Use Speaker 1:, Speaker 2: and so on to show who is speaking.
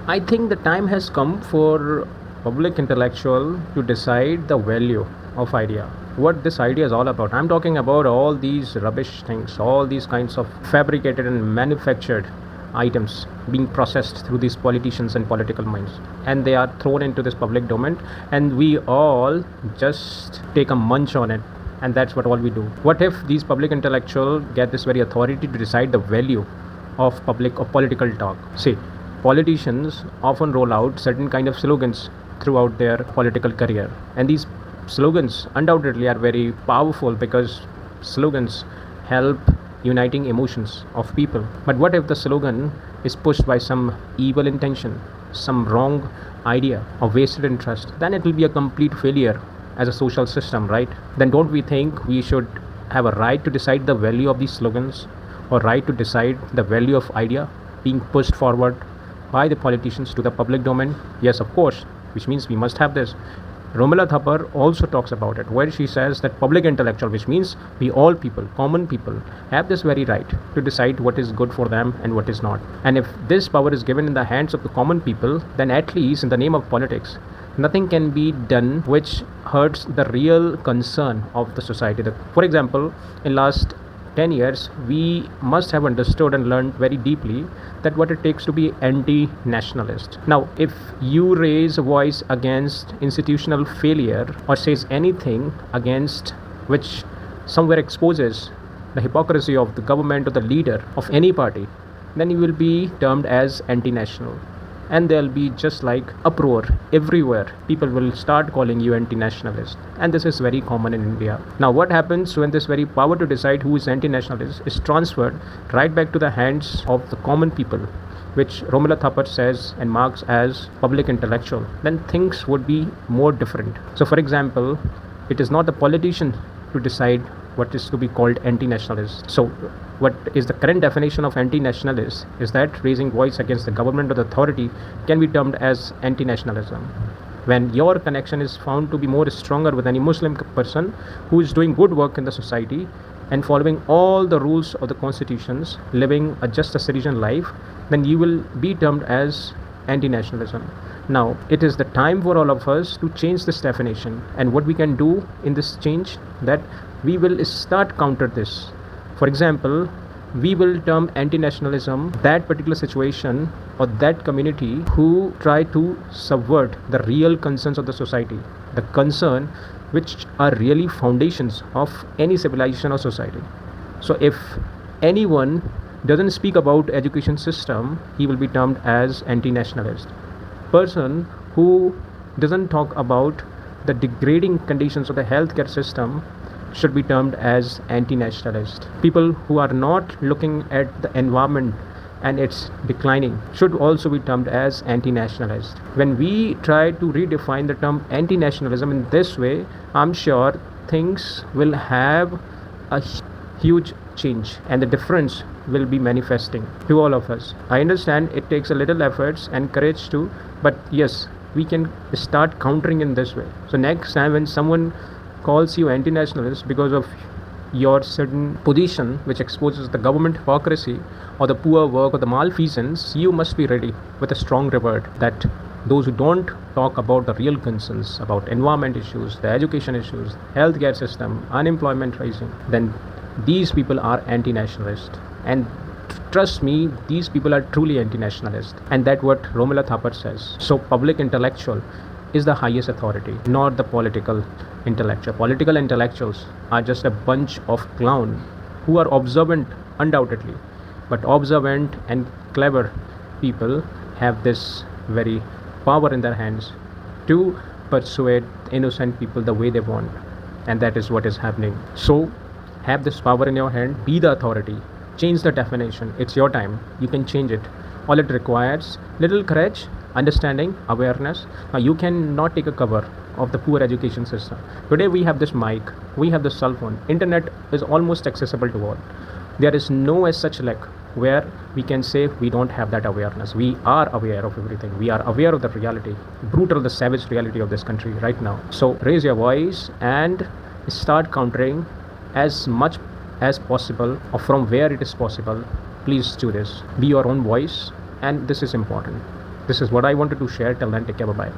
Speaker 1: I think the time has come for public intellectual to decide the value of idea. What this idea is all about. I'm talking about all these rubbish things, all these kinds of fabricated and manufactured items being processed through these politicians and political minds, and they are thrown into this public domain, and we all just take a munch on it, and that's what all we do. What if these public intellectual get this very authority to decide the value of public or political talk? See, politicians often roll out certain kind of slogans throughout their political career, and these slogans undoubtedly are very powerful because slogans help uniting emotions of people. But what if the slogan is pushed by some evil intention, some wrong idea or wasted interest? Then it will be a complete failure as a social system, right? Then don't we think we should have a right to decide the value of these slogans, or right to decide the value of idea being pushed forward by the politicians to the public domain? Yes, of course, which means we must have this. Romila Thapar also talks about it, where she says that public intellectual, which means we all people, common people, have this very right to decide what is good for them and what is not. And if this power is given in the hands of the common people, then at least in the name of politics, nothing can be done which hurts the real concern of the society. For example, in last 10 years, we must have understood and learned very deeply that what it takes to be anti-nationalist. Now, if you raise a voice against institutional failure or says anything against which somewhere exposes the hypocrisy of the government or the leader of any party, then you will be termed as anti-national. And there'll be just like uproar everywhere. People will start calling you anti-nationalist, and this is very common in India. Now, what happens when this very power to decide who is anti-nationalist is transferred right back to the hands of the common people, which Romila Thapar says and marks as public intellectual? Then things would be more different. So, for example, it is not the politician to decide what is to be called anti-nationalist. So what is the current definition of anti-nationalist is that raising voice against the government or the authority can be termed as anti-nationalism. When your connection is found to be more stronger with any Muslim person who is doing good work in the society and following all the rules of the constitutions, living a just a citizen life, then you will be termed as anti-nationalism. Now, it is the time for all of us to change this definition, and what we can do in this change, that we will start counter this. For example, we will term anti-nationalism that particular situation or that community who try to subvert the real concerns of the society, the concern which are really foundations of any civilization or society. So if anyone doesn't speak about education system, he will be termed as anti-nationalist. Person who doesn't talk about the degrading conditions of the healthcare system should be termed as anti-nationalist. People who are not looking at the environment and its declining should also be termed as anti-nationalist. When we try to redefine the term anti-nationalism in this way, I'm sure things will have a huge change, and the difference will be manifesting to all of us. I understand it takes a little efforts and courage too, but yes, we can start countering in this way. So next time when someone calls you anti-nationalist because of your certain position which exposes the government hypocrisy or the poor work or the malfeasance, you must be ready with a strong reward that those who don't talk about the real concerns about environment issues, the education issues, healthcare system, unemployment rising, then these people are anti-nationalist. And trust me, these people are truly anti-nationalist, and that's what Romila Thapar says. So public intellectual is the highest authority, not the political intellectual. Political intellectuals are just a bunch of clowns who are observant undoubtedly, but observant and clever people have this very power in their hands to persuade innocent people the way they want, and that is what is happening. So have this power in your hand, be the authority, change the definition. It's your time, you can change it. All it requires little courage, understanding, awareness. Now you cannot take a cover of the poor education system. Today we have this mic, we have the cell phone, internet is almost accessible to all. There is no as such lack where we can say we don't have that awareness. We are aware of everything. We are aware of the reality, brutal, the savage reality of this country right now. So raise your voice and start countering as much as possible, or from where it is possible. Please do this. Be your own voice, and this is important. This is what I wanted to share. Till then, take care. Bye bye.